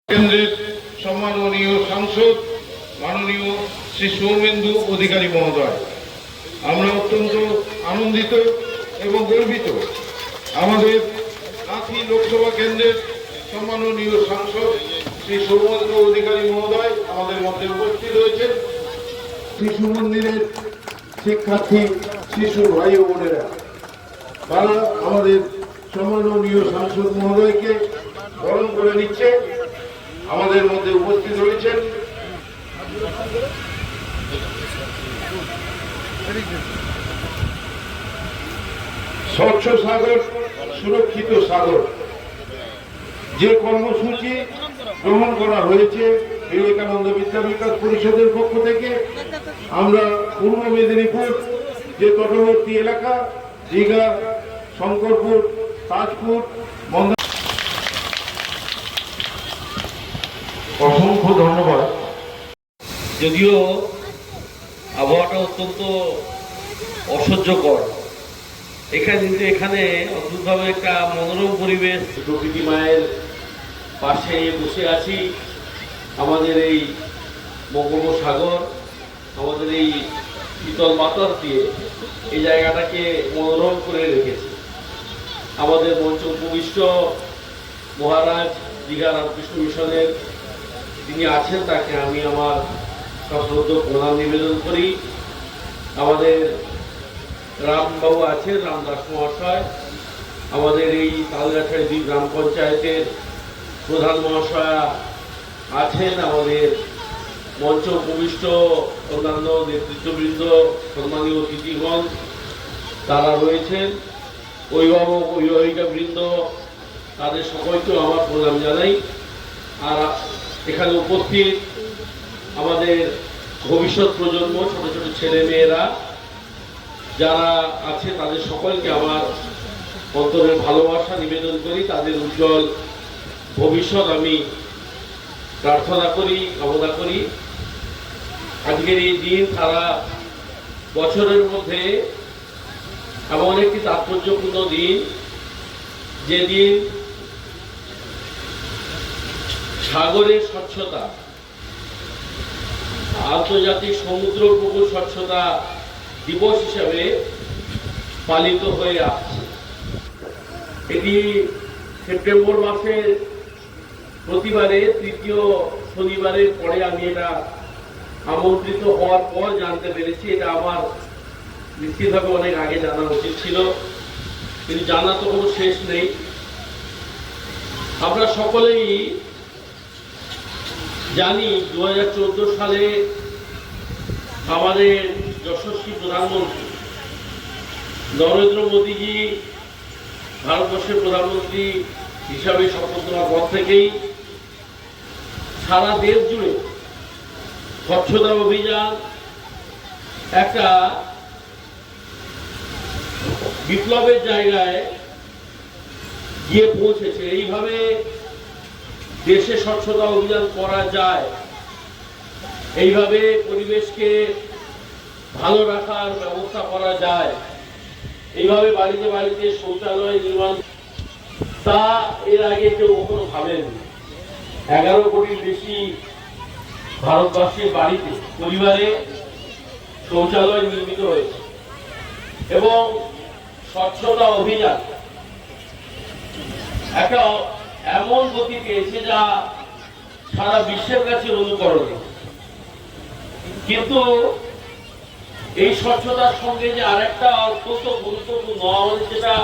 কেন্দ্রের সম্মাননীয় সাংসদ মাননীয় শ্রী সৌমেন্দু অধিকারী মহোদয়, আমরা অত্যন্ত আনন্দিত এবং গর্বিত। আমাদের কাঁথি লোকসভা কেন্দ্রের সম্মাননীয় সাংসদ শ্রী সৌমেন্দু অধিকারী মহোদয় আমাদের মধ্যে উপস্থিত হয়েছেন। শিশু মন্দিরের শিক্ষার্থী শিশু ভাই ও বোনেরা, তারা আমাদের সম্মাননীয় সাংসদ মহোদয়কে বরণ করে নিচ্ছে। আমাদের মধ্যে উপস্থিত রয়েছেন স্বচ্ছ সাগর সুরক্ষিত সাগর যে কর্মসূচি গ্রহণ করা হয়েছে বিবেকানন্দ বিদ্যা বিকাশ পরিষদের পক্ষ থেকে। আমরা পূর্ব মেদিনীপুর যে তটবর্তী এলাকা দীঘা, শঙ্করপুর, তাজপুর, অসংখ্য ধন্যবাদ। যদিও আবহাওয়াটা অত্যন্ত অসহ্যকর, এখানে অদ্ভুতভাবে একটা মনোরম পরিবেশ। প্রকৃতি মায়ের পাশে বসে আছি। আমাদের এই বঙ্গোপসাগর, আমাদের এই শীতল বাতাস দিয়ে এই জায়গাটাকে মনোরম করে রেখেছে। আমাদের মঞ্চ উপবিষ্ট মহারাজ দীঘা রামকৃষ্ণ মিশনের তিনি আছেন, তাকে আমি আমার সশ্রদ্ধ প্রণাম নিবেদন করি। আমাদের রামবাবু আছেন, রামদাস মহাশয়, আমাদের এই তালগাছাড়ি ২ গ্রাম পঞ্চায়েতের প্রধান মহাশয়া আছেন, আমাদের মঞ্চ উপবিষ্ট অন্যান্য নেতৃত্ববৃন্দ, সম্মানীয় অতিথিগণ তারা রয়েছেন, অভিভাবক অভিভাবিকা বৃন্দ, তাদের সকলকেও আমার প্রণাম জানাই। আর এখানে উপস্থিত আমাদের ভবিষ্যৎ প্রজন্ম, ছোট ছোট ছেলে মেয়েরা যারা আছে, তাদের সকলকে আমার অন্তরের ভালোবাসা নিবেদন করি। তাদের উজ্জ্বল ভবিষ্যৎ আমি প্রার্থনা করি, কামনা করি। আজকের এই দিন সারা বছরের মধ্যে এমন একটি তাৎপর্যপূর্ণ দিন, যেদিন সাগরের স্বচ্ছতা, আন্তর্জাতিক সমুদ্র উপকূল স্বচ্ছতা দিবস হিসাবে পালিত হয়ে আসছে। এটি সেপ্টেম্বর মাসের প্রতিবারে তৃতীয় শনিবারের পরে আমি এটা আমন্ত্রিত হওয়ার পর জানতে পেরেছি। এটা আমার নিশ্চিতভাবে অনেক আগে জানা উচিত ছিল, কিন্তু জানা তো কোনো শেষ নেই। আমরা সকলেই জানি 2014 সালে আমাদের যশস্বী প্রধানমন্ত্রী নরেন্দ্র মোদীজি ভারতবর্ষের প্রধানমন্ত্রী হিসাবে শপথ নেওয়ার পর থেকেই সারা দেশ জুড়ে স্বচ্ছতা অভিযান একটা বিপ্লবের জায়গায় গিয়ে পৌঁছেছে। এইভাবে দেশে স্বচ্ছতা অভিযান করা যায়, এইভাবে পরিবেশকে ভালো রাখার ব্যবস্থা করা যায়, এইভাবে বাড়িতে বাড়িতে শৌচালয় নির্মাণ, তা এর আগে কেউ কখনো ভাবেনি। 11 কোটির বেশি ভারতবাসীর বাড়িতে, পরিবারে শৌচালয় নির্মিত হয়েছে এবং স্বচ্ছতা অভিযান একটা এমন গতি পেয়েছে যা সারা বিশ্বের কাছে অনুকরণীয়। কিন্তু এই স্বচ্ছতার সঙ্গে যে আরেকটা অত্যন্ত গুরুত্বপূর্ণ, আমাদের যেটা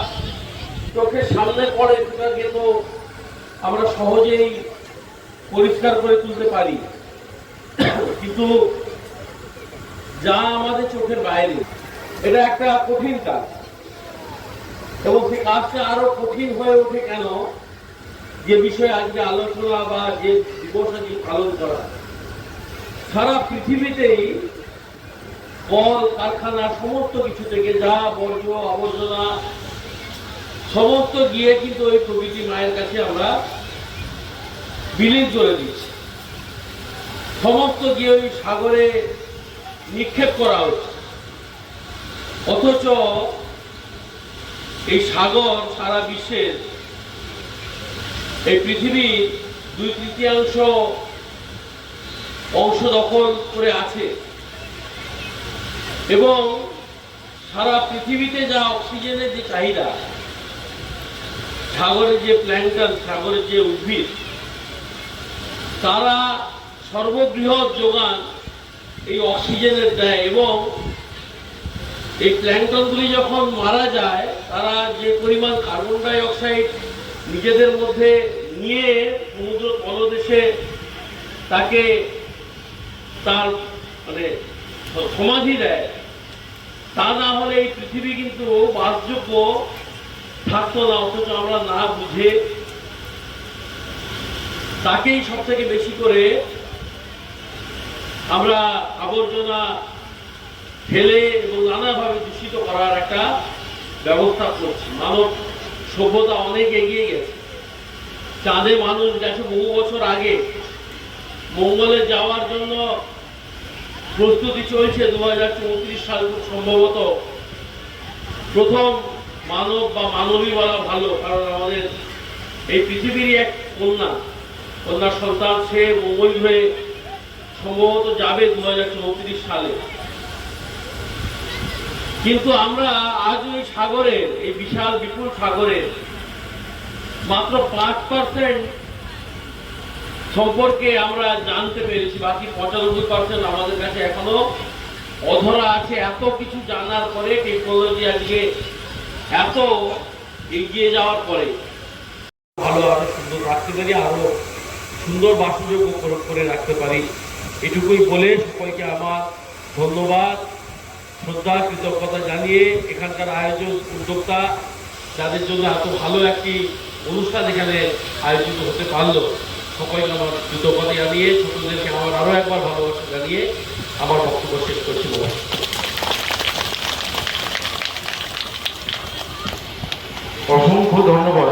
চোখের সামনে পড়ে, সেটা কিন্তু আমরা সহজেই পরিষ্কার করে তুলতে পারি, কিন্তু যা আমাদের চোখের বাইরে, এটা একটা কঠিন কাজ। এবং সেই কাজটা আরো কঠিন হয়ে ওঠে কেন, যে বিষয়ে আজকে আলোচনা বা যে দিবস আজকে পালন করা, সারা পৃথিবীতেই কল কারখানা সমস্ত কিছু থেকে যা বর্জ্য আবর্জনা সমস্ত গিয়ে কিন্তু ওই প্রকৃতি মায়ের কাছে আমরা বিলীন করে দিচ্ছি, সমস্ত গিয়ে ওই সাগরে নিক্ষেপ করা হচ্ছে। অথচ এই সাগর সারা বিশ্বের, এই পৃথিবী 2/3 অংশ দখল করে আছে এবং সারা পৃথিবীতে যা অক্সিজেনের যে চাহিদা, সাগরের যে প্ল্যাঙ্কটন, সাগরের যে উদ্ভিদ, তারা সর্ববৃহৎ যোগান এই অক্সিজেনের দেয় এবং এই প্ল্যাঙ্কটনগুলি যখন মারা যায় তারা যে পরিমাণ কার্বন ডাই অক্সাইড নিজেদের মধ্যে নিয়ে সমুদ্র তলদেশে তাকে তার মানে সমাধি দেয়, তা না হলে এই পৃথিবী কিন্তু বাসযোগ্য থাকতো না। অথচ আমরা না বুঝে তাকেই সব থেকে বেশি করে আমরা আবর্জনা ফেলে এবং নানাভাবে দূষিত করার একটা ব্যবস্থা করছি। মানব সভ্যতা অনেক এগিয়ে গেছে, চাঁদে মানুষ গেছে বহু বছর আগে, মঙ্গলে যাওয়ার জন্য প্রস্তুতি চলছে। 2034 সাল সম্ভবত প্রথম মানব বা মানবী বলা ভালো, কারণ আমাদের এই পৃথিবীরই এক কন্যার সন্তান, সে মঙ্গল হয়ে সম্ভবত যাবে 2034 সালে। কিন্তু আমরা আজ ওই সাগরের, এই বিশাল বিপুল সাগরের মাত্র 5% সম্পর্কে আমরা জানতে পেরেছি, বাকি 95% আমাদের কাছে এখনো অধরা আছে। এত কিছু জানার পরে, টেকনোলজি আজকে এত এগিয়ে যাওয়ার পরে ভালো আরো সুন্দর রাখতে পারি, আরো সুন্দর বাসযোগ্য করে রাখতে পারি। এটুকুই বলে সকলকে আমার ধন্যবাদ, শ্রদ্ধা, কৃতজ্ঞতা জানিয়ে এখানকার আয়োজক উদ্যোক্তা যাদের জন্য এত ভালো একটি অনুষ্ঠান এখানে আয়োজিত হতে পারলো, সকলকে আমার কৃতজ্ঞতা জানিয়ে, ছোটদেরকে আমার আরো একবার ভালোবাসা জানিয়ে আমার বক্তব্য শেষ করছি। অসংখ্য ধন্যবাদ।